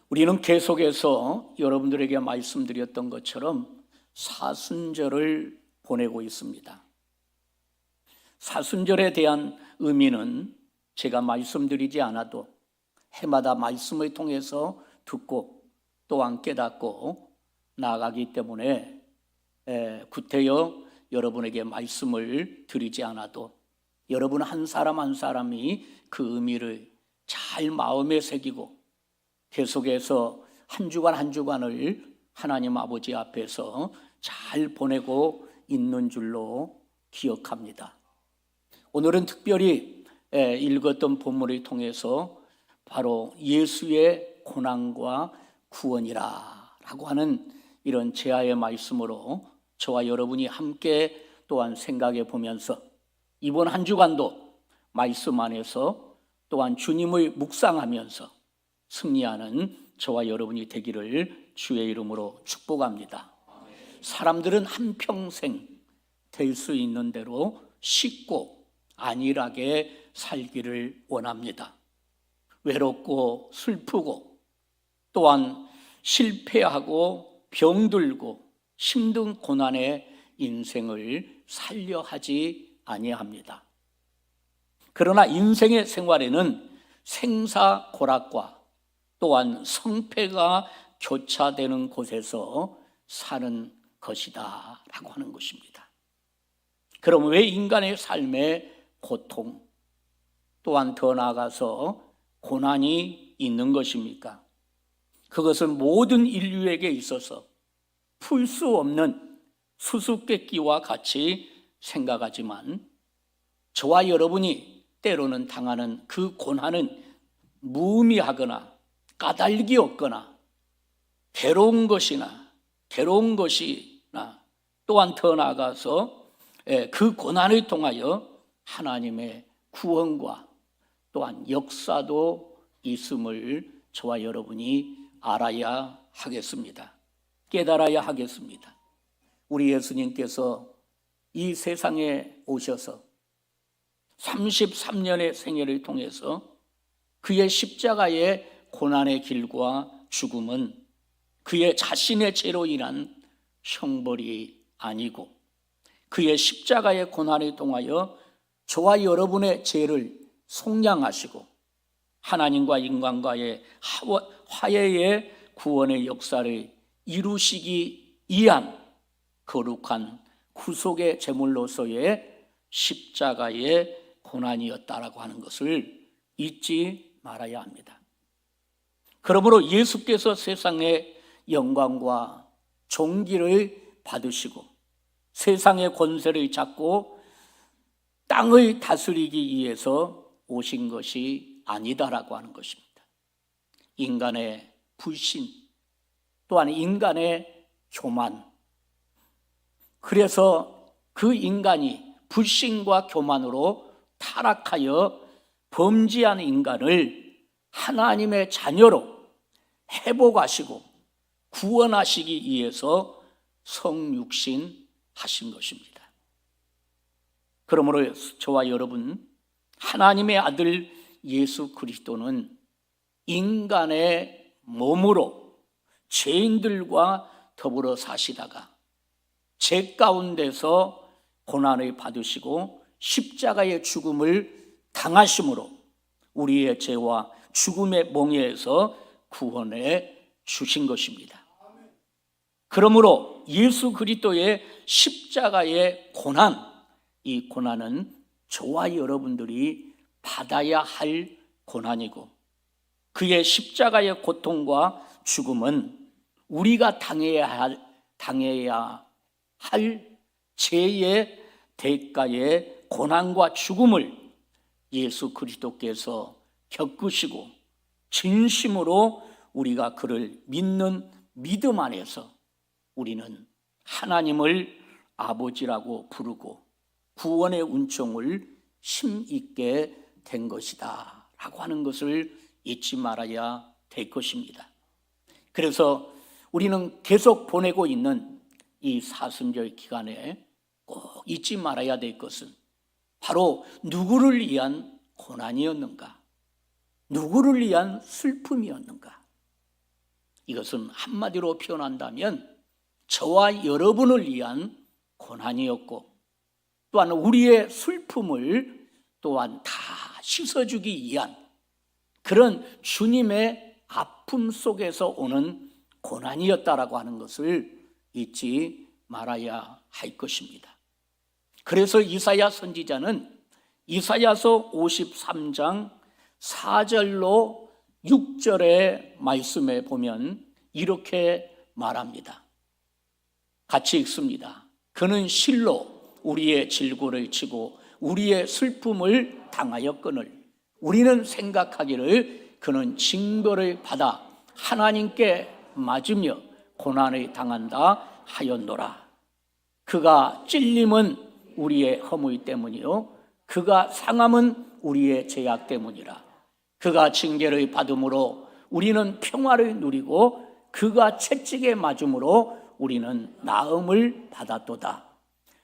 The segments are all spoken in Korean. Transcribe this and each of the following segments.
우리는 계속해서 여러분들에게 말씀드렸던 것처럼 사순절을 보내고 있습니다. 사순절에 대한 의미는 제가 말씀드리지 않아도 해마다 말씀을 통해서 듣고 또한 깨닫고 나아가기 때문에 구태여 여러분에게 말씀을 드리지 않아도 여러분 한 사람 한 사람이 그 의미를 잘 마음에 새기고 계속해서 한 주간 한 주간을 하나님 아버지 앞에서 잘 보내고 있는 줄로 기억합니다. 오늘은 특별히 읽었던 본문을 통해서 바로 예수의 고난과 구원이라 라고 하는 이런 제아의 말씀으로 저와 여러분이 함께 또한 생각해 보면서 이번 한 주간도 말씀 안에서 또한 주님을 묵상하면서 승리하는 저와 여러분이 되기를 주의 이름으로 축복합니다. 사람들은 한평생 될 수 있는 대로 쉽고 안일하게 살기를 원합니다. 외롭고 슬프고 또한 실패하고 병들고 힘든 고난의 인생을 살려 하지 아니합니다. 그러나 인생의 생활에는 생사고락과 또한 성패가 교차되는 곳에서 사는 것이다 라고 하는 것입니다. 그럼 왜 인간의 삶에 고통 또한 더 나아가서 고난이 있는 것입니까? 그것은 모든 인류에게 있어서 풀 수 없는 수수께끼와 같이 생각하지만 저와 여러분이 때로는 당하는 그 고난은 무의미하거나 까닭이 없거나 괴로운 것이나 또한 더 나아가서 그 고난을 통하여 하나님의 구원과 또한 역사도 있음을 저와 여러분이 알아야 하겠습니다. 깨달아야 하겠습니다. 우리 예수님께서 이 세상에 오셔서 33년의 생애를 통해서 그의 십자가의 고난의 길과 죽음은 그의 자신의 죄로 인한 형벌이 아니고 그의 십자가의 고난을 통하여 저와 여러분의 죄를 속량하시고 하나님과 인간과의 화해의 구원의 역사를 이루시기 위한 거룩한 구속의 제물로서의 십자가의 고난이었다라고 하는 것을 잊지 말아야 합니다. 그러므로 예수께서 세상의 영광과 존귀를 받으시고 세상의 권세를 잡고 땅을 다스리기 위해서 오신 것이 아니다라고 하는 것입니다. 인간의 불신 또한 인간의 교만, 그래서 그 인간이 불신과 교만으로 타락하여 범죄한 인간을 하나님의 자녀로 회복하시고 구원하시기 위해서 성육신 하신 것입니다. 그러므로 저와 여러분, 하나님의 아들 예수 그리스도는 인간의 몸으로 죄인들과 더불어 사시다가 죄 가운데서 고난을 받으시고 십자가의 죽음을 당하심으로 우리의 죄와 죽음의 몽에서 구원해 주신 것입니다. 그러므로 예수 그리스도의 십자가의 고난, 이 고난은 저와 여러분들이 받아야 할 고난이고 그의 십자가의 고통과 죽음은 우리가 당해야 할 죄의 대가의 고난과 죽음을 예수 그리스도께서 겪으시고 진심으로 우리가 그를 믿는 믿음 안에서 우리는 하나님을 아버지라고 부르고 구원의 은총을 힘있게 된 것이다 라고 하는 것을 잊지 말아야 될 것입니다. 그래서 우리는 계속 보내고 있는 이 사순절 기간에 꼭 잊지 말아야 될 것은 바로 누구를 위한 고난이었는가? 누구를 위한 슬픔이었는가? 이것은 한마디로 표현한다면 저와 여러분을 위한 고난이었고, 또한 우리의 슬픔을 또한 다 씻어주기 위한 그런 주님의 아픔 속에서 오는 고난이었다라고 하는 것을 잊지 말아야 할 것입니다. 그래서 이사야 선지자는 이사야서 53장 4절로 6절의 말씀에 보면 이렇게 말합니다. 같이 읽습니다. 그는 실로 우리의 질고를 치고 우리의 슬픔을 당하였거늘 우리는 생각하기를 그는 징벌을 받아 하나님께 맞으며 고난을 당한다 하였노라. 그가 찔림은 우리의 허물 때문이요 그가 상함은 우리의 죄악 때문이라. 그가 징계를 받음으로 우리는 평화를 누리고 그가 채찍에 맞음으로 우리는 나음을 받았도다.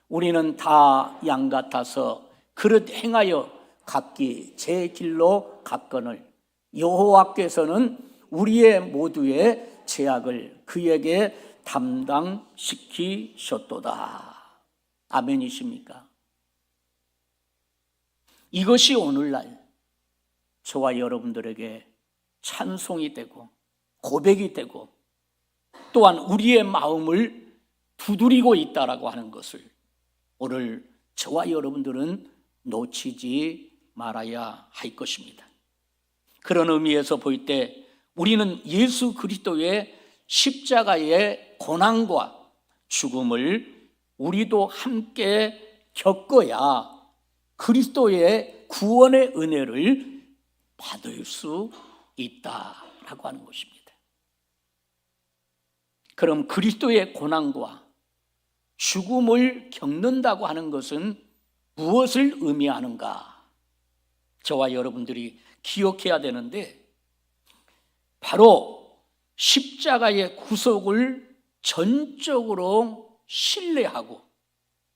우리는 다 양 같아서 그릇 행하여 각기 제 길로 갔거늘 여호와께서는 우리의 모두의 죄악을 그에게 담당시키셨도다. 아멘이십니까? 이것이 오늘날 저와 여러분들에게 찬송이 되고 고백이 되고 또한 우리의 마음을 두드리고 있다라고 하는 것을 오늘 저와 여러분들은 놓치지 말아야 할 것입니다. 그런 의미에서 볼 때 우리는 예수 그리스도의 십자가의 고난과 죽음을 우리도 함께 겪어야 그리스도의 구원의 은혜를 받을 수 있다라고 하는 것입니다. 그럼 그리스도의 고난과 죽음을 겪는다고 하는 것은 무엇을 의미하는가? 저와 여러분들이 기억해야 되는데 바로 십자가의 구속을 전적으로 신뢰하고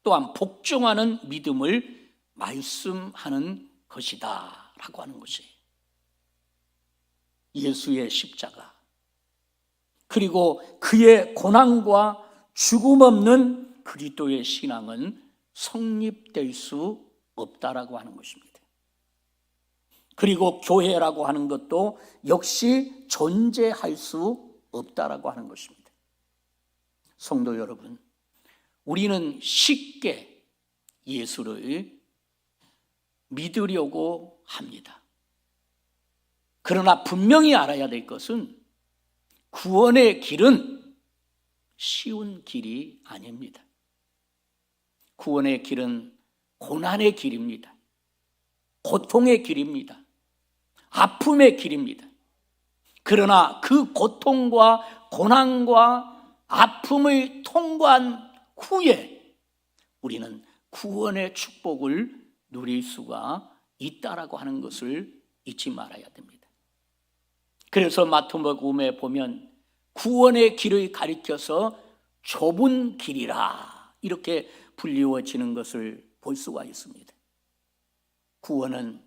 또한 복종하는 믿음을 말씀하는 것이다 라고 하는 것이에요. 예수의 십자가 그리고 그의 고난과 죽음 없는 그리스도의 신앙은 성립될 수 없다라고 하는 것입니다. 그리고 교회라고 하는 것도 역시 존재할 수 없다라고 하는 것입니다. 성도 여러분, 우리는 쉽게 예수를 믿으려고 합니다. 그러나 분명히 알아야 될 것은 구원의 길은 쉬운 길이 아닙니다. 구원의 길은 고난의 길입니다. 고통의 길입니다. 아픔의 길입니다. 그러나 그 고통과 고난과 아픔을 통과한 후에 우리는 구원의 축복을 누릴 수가 있다라고 하는 것을 잊지 말아야 됩니다. 그래서 마태복음에 보면 구원의 길을 가리켜서 좁은 길이라 이렇게 불리워지는 것을 볼 수가 있습니다. 구원은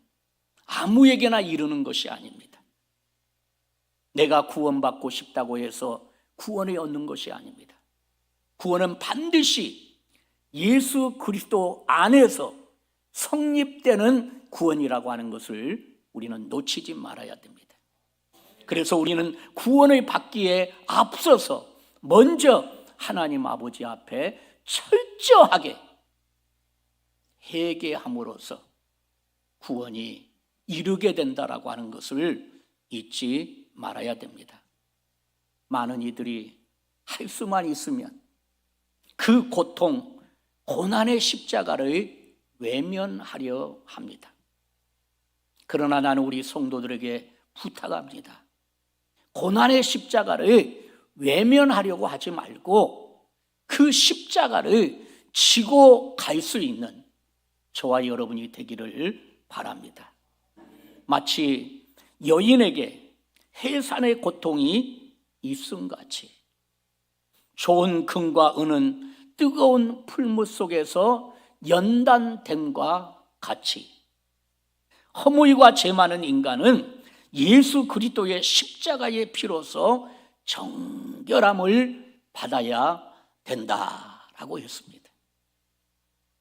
아무에게나 이루는 것이 아닙니다. 내가 구원받고 싶다고 해서 구원을 얻는 것이 아닙니다. 구원은 반드시 예수 그리스도 안에서 성립되는 구원이라고 하는 것을 우리는 놓치지 말아야 됩니다. 그래서 우리는 구원을 받기에 앞서서 먼저 하나님 아버지 앞에 철저하게 회개함으로써 구원이 이루게 된다라고 하는 것을 잊지 말아야 됩니다. 많은 이들이 할 수만 있으면 그 고통, 고난의 십자가를 외면하려 합니다. 그러나 나는 우리 성도들에게 부탁합니다. 고난의 십자가를 외면하려고 하지 말고 그 십자가를 지고 갈 수 있는 저와 여러분이 되기를 바랍니다. 마치 여인에게 해산의 고통이 있음같이 좋은 금과 은은 뜨거운 풀무 속에서 연단됨과 같이 허물과 죄 많은 인간은 예수 그리스도의 십자가의 피로서 정결함을 받아야 된다라고 했습니다.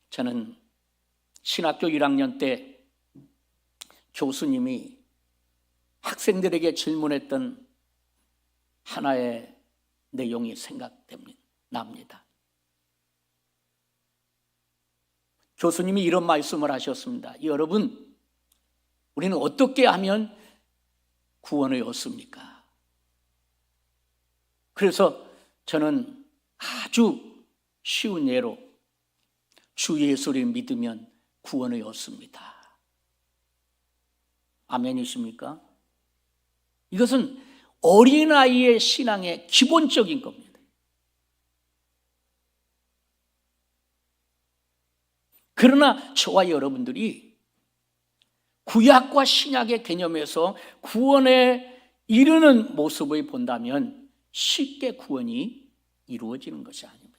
저는 신학교 1학년 때 교수님이 학생들에게 질문했던 하나의 내용이 생각납니다. 교수님이 이런 말씀을 하셨습니다. 여러분, 우리는 어떻게 하면 구원을 얻습니까? 그래서 저는 아주 쉬운 예로 주 예수를 믿으면 구원을 얻습니다. 아멘이십니까? 이것은 어린아이의 신앙의 기본적인 겁니다. 그러나 저와 여러분들이 구약과 신약의 개념에서 구원에 이르는 모습을 본다면 쉽게 구원이 이루어지는 것이 아닙니다.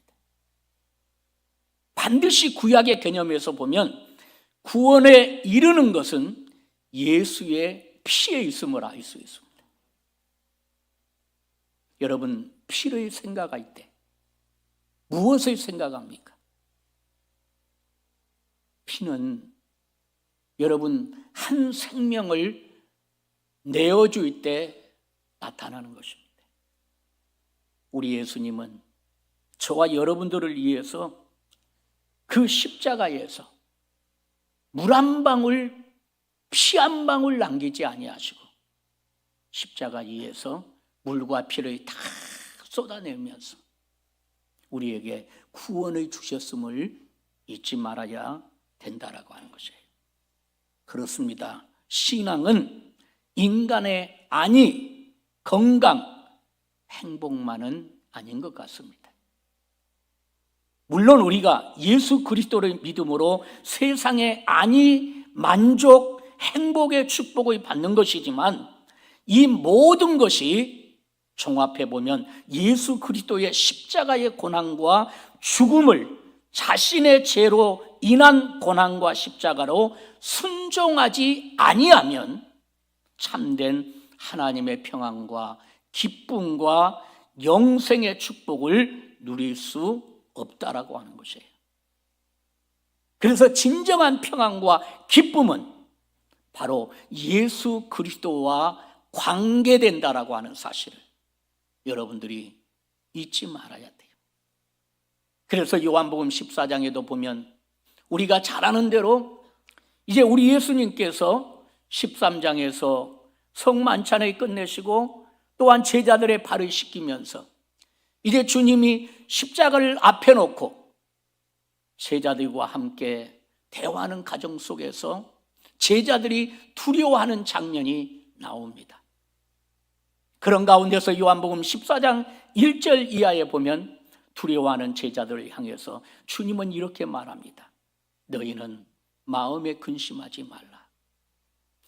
반드시 구약의 개념에서 보면 구원에 이르는 것은 예수의 피에 있음을 알 수 있습니다. 여러분, 피를 생각할 때 무엇을 생각합니까? 피는 여러분 한 생명을 내어줄 때 나타나는 것입니다. 우리 예수님은 저와 여러분들을 위해서 그 십자가에서 물 한 방울, 피 한 방울 남기지 아니하시고 십자가 위에서 물과 피를 다 쏟아내면서 우리에게 구원을 주셨음을 잊지 말아야 된다라고 하는 것이에요. 그렇습니다. 신앙은 인간의 안위, 건강, 행복만은 아닌 것 같습니다. 물론 우리가 예수 그리스도를 믿음으로 세상의 안위, 만족, 행복의 축복을 받는 것이지만 이 모든 것이 종합해 보면 예수 그리스도의 십자가의 고난과 죽음을 자신의 죄로 인한 고난과 십자가로 순종하지 아니하면 참된 하나님의 평안과 기쁨과 영생의 축복을 누릴 수 없다라고 하는 것이에요. 그래서 진정한 평안과 기쁨은 바로 예수 그리스도와 관계된다라고 하는 사실을 여러분들이 잊지 말아야 돼요. 그래서 요한복음 14장에도 보면 우리가 잘 아는 대로 이제 우리 예수님께서 13장에서 성만찬을 끝내시고 또한 제자들의 발을 씻기면서 이제 주님이 십자가를 앞에 놓고 제자들과 함께 대화하는 과정 속에서 제자들이 두려워하는 장면이 나옵니다. 그런 가운데서 요한복음 14장 1절 이하에 보면 두려워하는 제자들을 향해서 주님은 이렇게 말합니다. 너희는 마음에 근심하지 말라.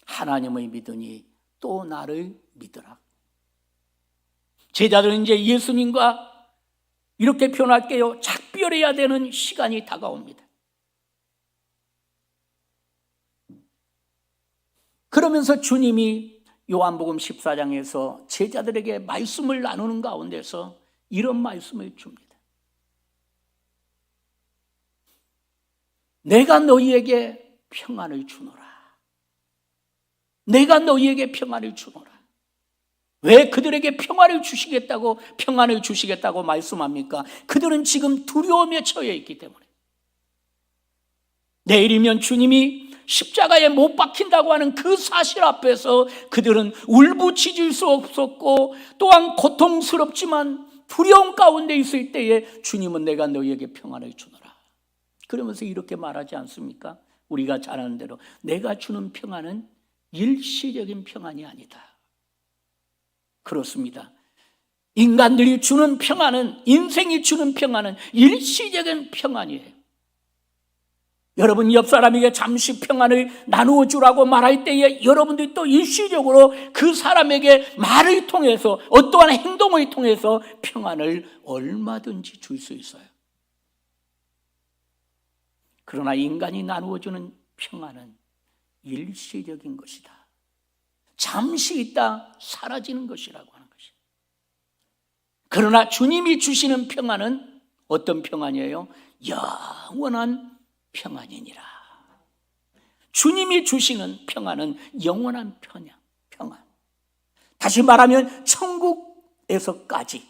하나님을 믿으니 또 나를 믿으라. 제자들은 이제 예수님과 이렇게 표현할게요. 작별해야 되는 시간이 다가옵니다. 그러면서 주님이 요한복음 14장에서 제자들에게 말씀을 나누는 가운데서 이런 말씀을 줍니다. 내가 너희에게 평안을 주노라. 내가 너희에게 평안을 주노라. 왜 그들에게 평안을 주시겠다고 말씀합니까? 그들은 지금 두려움에 처해 있기 때문에. 내일이면 주님이 십자가에 못 박힌다고 하는 그 사실 앞에서 그들은 울부짖을 수 없었고 또한 고통스럽지만 두려움 가운데 있을 때에 주님은 내가 너희에게 평안을 주노라. 그러면서 이렇게 말하지 않습니까? 우리가 잘 아는 대로 내가 주는 평안은 일시적인 평안이 아니다. 그렇습니다. 인간들이 주는 평안은, 인생이 주는 평안은 일시적인 평안이에요. 여러분 옆 사람에게 잠시 평안을 나누어 주라고 말할 때에 여러분들이 또 일시적으로 그 사람에게 말을 통해서 어떠한 행동을 통해서 평안을 얼마든지 줄 수 있어요. 그러나 인간이 나누어 주는 평안은 일시적인 것이다. 잠시 있다 사라지는 것이라고 하는 것이에요. 그러나 주님이 주시는 평안은 어떤 평안이에요? 영원한 평안이니라. 주님이 주시는 평안은 영원한 평안. 다시 말하면 천국에서까지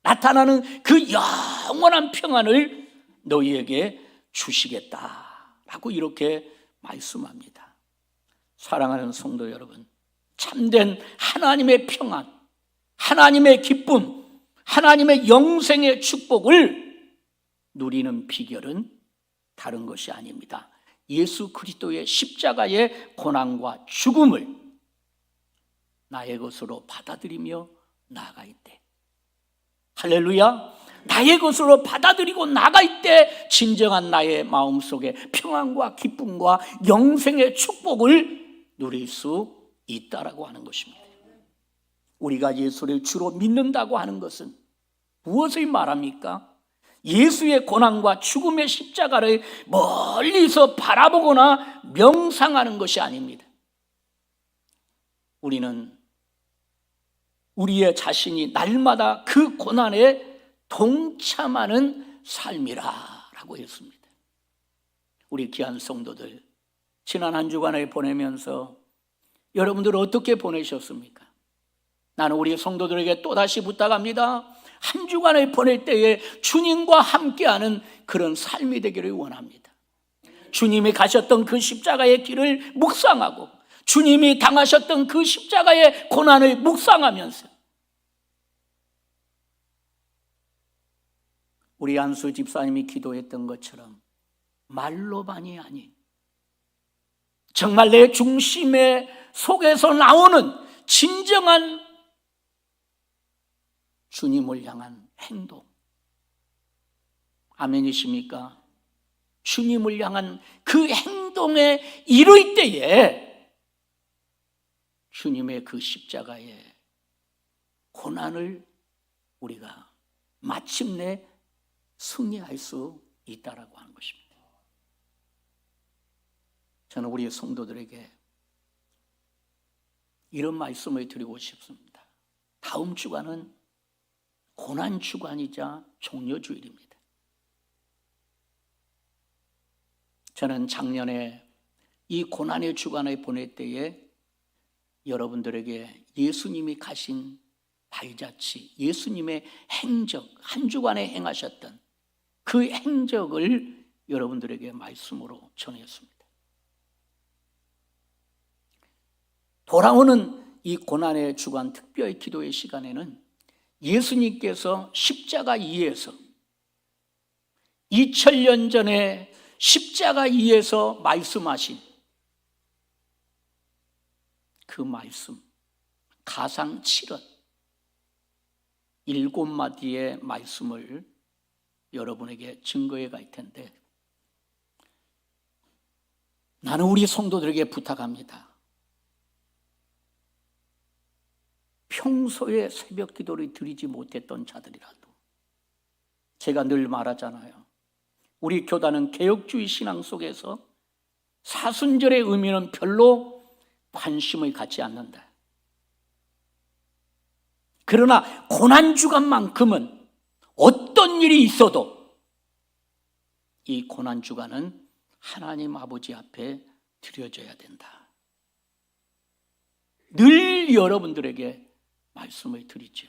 나타나는 그 영원한 평안을 너희에게 주시겠다라고 이렇게 말씀합니다. 사랑하는 성도 여러분, 참된 하나님의 평안, 하나님의 기쁨, 하나님의 영생의 축복을 누리는 비결은 다른 것이 아닙니다. 예수 그리스도의 십자가의 고난과 죽음을 나의 것으로 받아들이며 나아갈 때, 할렐루야, 나의 것으로 받아들이고 나아갈 때 진정한 나의 마음속에 평안과 기쁨과 영생의 축복을 누릴 수 있다라고 하는 것입니다. 우리가 예수를 주로 믿는다고 하는 것은 무엇을 말합니까? 예수의 고난과 죽음의 십자가를 멀리서 바라보거나 명상하는 것이 아닙니다. 우리는 우리의 자신이 날마다 그 고난에 동참하는 삶이라고 했습니다. 우리 귀한 성도들, 지난 한 주간을 보내면서 여러분들 어떻게 보내셨습니까? 나는 우리 성도들에게 또다시 부탁합니다. 한 주간을 보낼 때에 주님과 함께하는 그런 삶이 되기를 원합니다. 주님이 가셨던 그 십자가의 길을 묵상하고 주님이 당하셨던 그 십자가의 고난을 묵상하면서 우리 안수 집사님이 기도했던 것처럼 말로만이 아닌 정말 내 중심의 속에서 나오는 진정한 주님을 향한 행동. 아멘이십니까? 주님을 향한 그 행동에 이를 때에 주님의 그 십자가의 고난을 우리가 마침내 승리할 수 있다라고 하는 것입니다. 저는 우리 성도들에게 이런 말씀을 드리고 싶습니다. 다음 주간은 고난 주간이자 종려주일입니다. 저는 작년에 이 고난의 주간을 보낼 때에 여러분들에게 예수님이 가신 발자취, 예수님의 행적, 한 주간에 행하셨던 그 행적을 여러분들에게 말씀으로 전했습니다. 돌아오는 이 고난의 주간 특별 기도의 시간에는 예수님께서 십자가 위에서 2000년 전에 십자가 위에서 말씀하신 그 말씀, 가상 7언 7마디의 말씀을 여러분에게 증거해 갈 텐데, 나는 우리 성도들에게 부탁합니다. 평소에 새벽 기도를 드리지 못했던 자들이라도, 제가 늘 말하잖아요. 우리 교단은 개혁주의 신앙 속에서 사순절의 의미는 별로 관심을 갖지 않는다. 그러나 고난주간만큼은 어떤 일이 있어도 이 고난주간은 하나님 아버지 앞에 드려져야 된다. 늘 여러분들에게 말씀을 드리죠.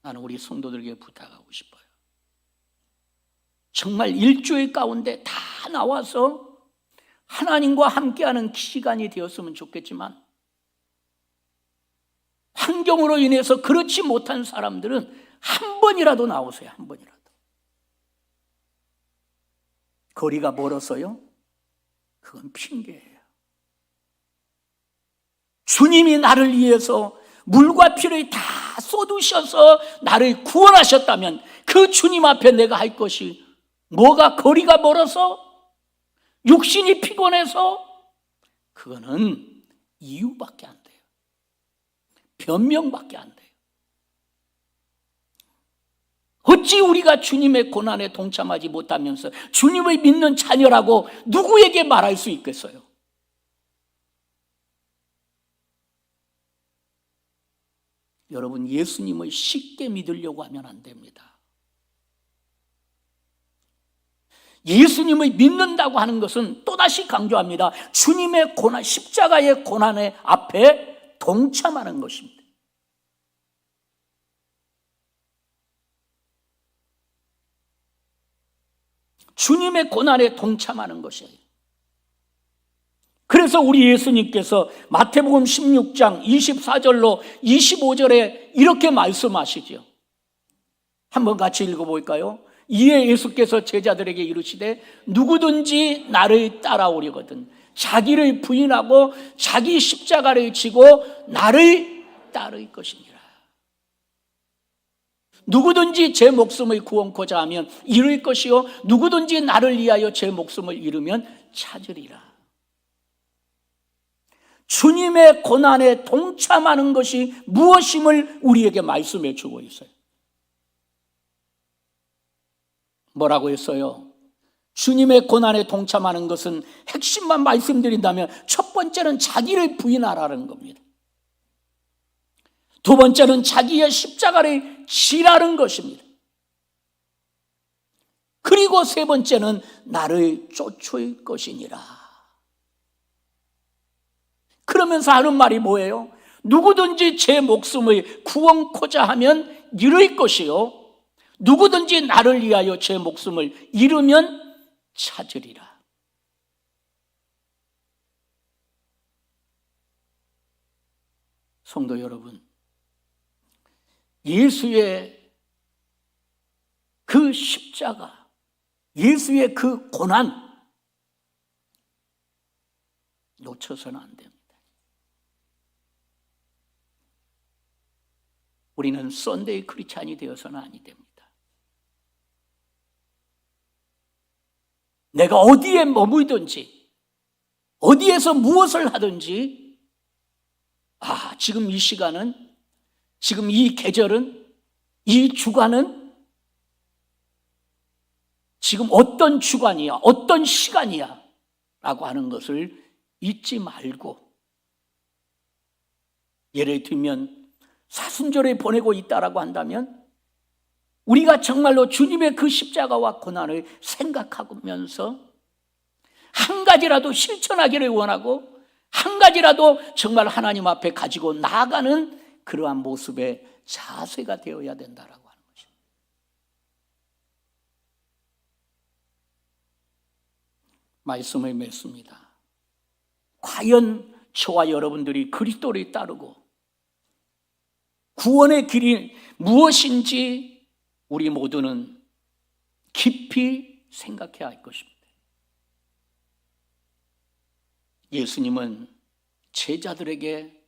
나는 우리 성도들에게 부탁하고 싶어요. 정말 일주일 가운데 다 나와서 하나님과 함께하는 시간이 되었으면 좋겠지만, 환경으로 인해서 그렇지 못한 사람들은 한 번이라도 나오세요. 한 번이라도. 거리가 멀어서요? 그건 핑계예요. 주님이 나를 위해서 물과 피를 다 쏟으셔서 나를 구원하셨다면 그 주님 앞에 내가 할 것이 뭐가 거리가 멀어서? 육신이 피곤해서? 그거는 이유밖에 안 돼요. 변명밖에 안 돼요. 어찌 우리가 주님의 고난에 동참하지 못하면서 주님을 믿는 자녀라고 누구에게 말할 수 있겠어요? 여러분, 예수님을 쉽게 믿으려고 하면 안 됩니다. 예수님을 믿는다고 하는 것은 또다시 강조합니다. 주님의 고난, 십자가의 고난의 앞에 동참하는 것입니다. 주님의 고난에 동참하는 것이에요. 그래서 우리 예수님께서 마태복음 16장 24절로 25절에 이렇게 말씀하시죠. 한번 같이 읽어볼까요? 이에 예수께서 제자들에게 이르시되 누구든지 나를 따라오려거든 자기를 부인하고 자기 십자가를 지고 나를 따를 것이니라. 누구든지 제 목숨을 구원코자 하면 잃을 것이요 누구든지 나를 위하여 제 목숨을 잃으면 찾으리라. 주님의 고난에 동참하는 것이 무엇임을 우리에게 말씀해 주고 있어요. 뭐라고 했어요? 주님의 고난에 동참하는 것은 핵심만 말씀드린다면 첫 번째는 자기를 부인하라는 겁니다. 두 번째는 자기의 십자가를 지라는 것입니다. 그리고 세 번째는 나를 쫓을 것이니라. 그러면서 하는 말이 뭐예요? 누구든지 제 목숨을 구원코자 하면 잃을 것이요 누구든지 나를 위하여 제 목숨을 잃으면 찾으리라. 성도 여러분, 예수의 그 십자가, 예수의 그 고난 놓쳐서는 안 됩니다. 우리는 썬데이 크리스찬이 되어서는 아니 됩니다. 내가 어디에 머물든지 어디에서 무엇을 하든지 지금 이 시간은, 지금 이 계절은, 이 주간은 지금 어떤 주간이야, 어떤 시간이야 라고 하는 것을 잊지 말고, 예를 들면 사순절에 보내고 있다라고 한다면 우리가 정말로 주님의 그 십자가와 고난을 생각하면서 한 가지라도 실천하기를 원하고 한 가지라도 정말 하나님 앞에 가지고 나아가는 그러한 모습의 자세가 되어야 된다라고 하는 것입니다. 말씀을 맺습니다. 과연 저와 여러분들이 그리스도를 따르고 구원의 길이 무엇인지 우리 모두는 깊이 생각해야 할 것입니다. 예수님은 제자들에게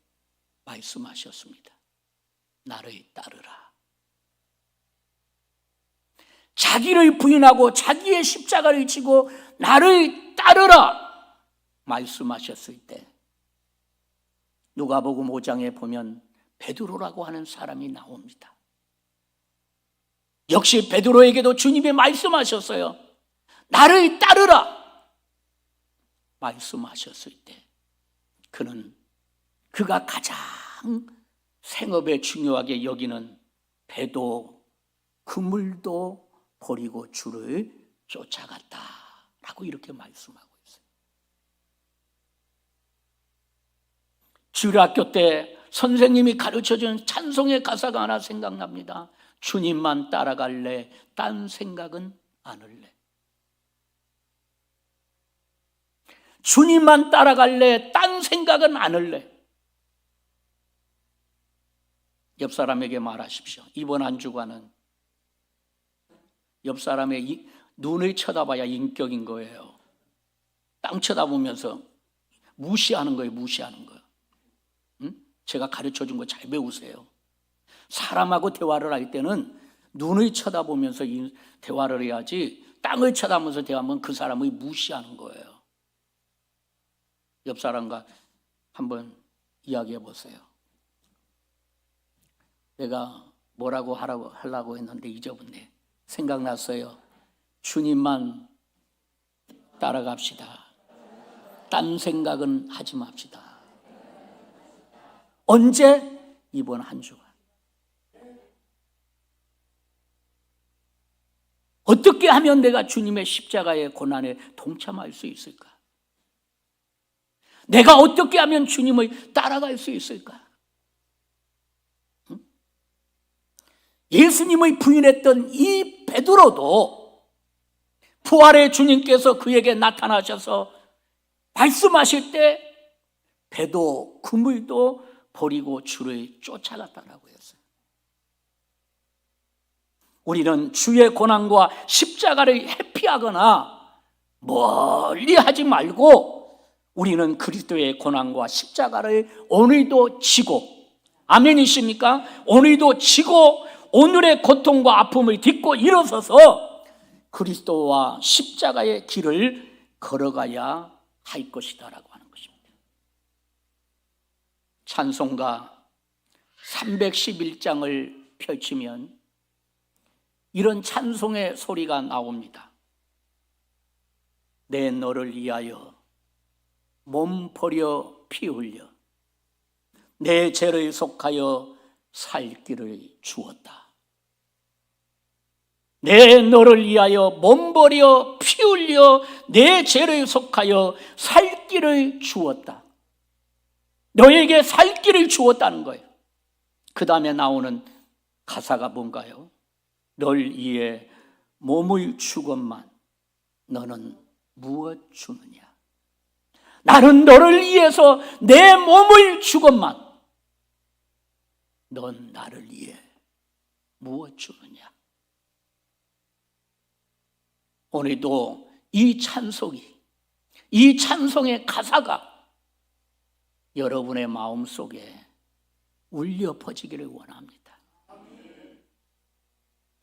말씀하셨습니다. 나를 따르라. 자기를 부인하고 자기의 십자가를 지고 나를 따르라 말씀하셨을 때 누가복음 5장에 보면 베드로라고 하는 사람이 나옵니다. 역시 베드로에게도 주님이 말씀하셨어요. 나를 따르라 말씀하셨을 때 그가 가장 생업에 중요하게 여기는 배도 그물도 버리고 주를 쫓아갔다라고 이렇게 말씀하고 있어요. 주일학교 때 선생님이 가르쳐준 찬송의 가사가 하나 생각납니다. 주님만 따라갈래, 딴 생각은 안 할래. 주님만 따라갈래, 딴 생각은 안 할래. 옆 사람에게 말하십시오. 이번 한 주간은 옆 사람의 눈을 쳐다봐야 인격인 거예요. 땅 쳐다보면서 무시하는 거예요, 무시하는 거예요. 제가 가르쳐준 거 잘 배우세요. 사람하고 대화를 할 때는 눈을 쳐다보면서 대화를 해야지 땅을 쳐다보면서 대화하면 그 사람을 무시하는 거예요. 옆 사람과 한번 이야기해 보세요. 내가 뭐라고 하려고 했는데 잊어버렸네. 생각났어요. 주님만 따라갑시다. 딴 생각은 하지 맙시다. 언제? 이번 한 주간. 하면 내가 주님의 십자가의 고난에 동참할 수 있을까? 내가 어떻게 하면 주님을 따라갈 수 있을까? 예수님의 부인했던 이 베드로도 부활의 주님께서 그에게 나타나셔서 말씀하실 때 배도 그물도 버리고 주를 쫓아갔다라고 했어요. 우리는 주의 고난과 십자가를 회피하거나 멀리 하지 말고 우리는 그리스도의 고난과 십자가를 오늘도 지고, 아멘이십니까? 오늘도 지고 오늘의 고통과 아픔을 딛고 일어서서 그리스도와 십자가의 길을 걸어가야 할 것이다라고 하는 것입니다. 찬송가 311장을 펼치면 이런 찬송의 소리가 나옵니다. 내 너를 위하여 몸 버려 피 흘려 내 죄를 속하여 살 길을 주었다. 내 너를 위하여 몸 버려 피 흘려 내 죄를 속하여 살 길을 주었다. 너에게 살 길을 주었다는 거예요. 그 다음에 나오는 가사가 뭔가요? 널 위해 몸을 주건만 너는 무엇 주느냐? 나는 너를 위해서 내 몸을 주건만 넌 나를 위해 무엇 주느냐? 오늘도 이 찬송의 가사가 여러분의 마음속에 울려 퍼지기를 원합니다.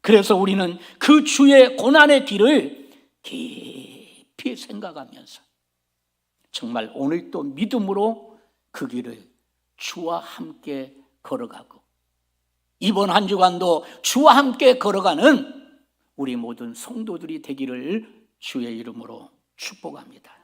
그래서 우리는 그 주의 고난의 길을 깊이 생각하면서 정말 오늘도 믿음으로 그 길을 주와 함께 걸어가고 이번 한 주간도 주와 함께 걸어가는 우리 모든 성도들이 되기를 주의 이름으로 축복합니다.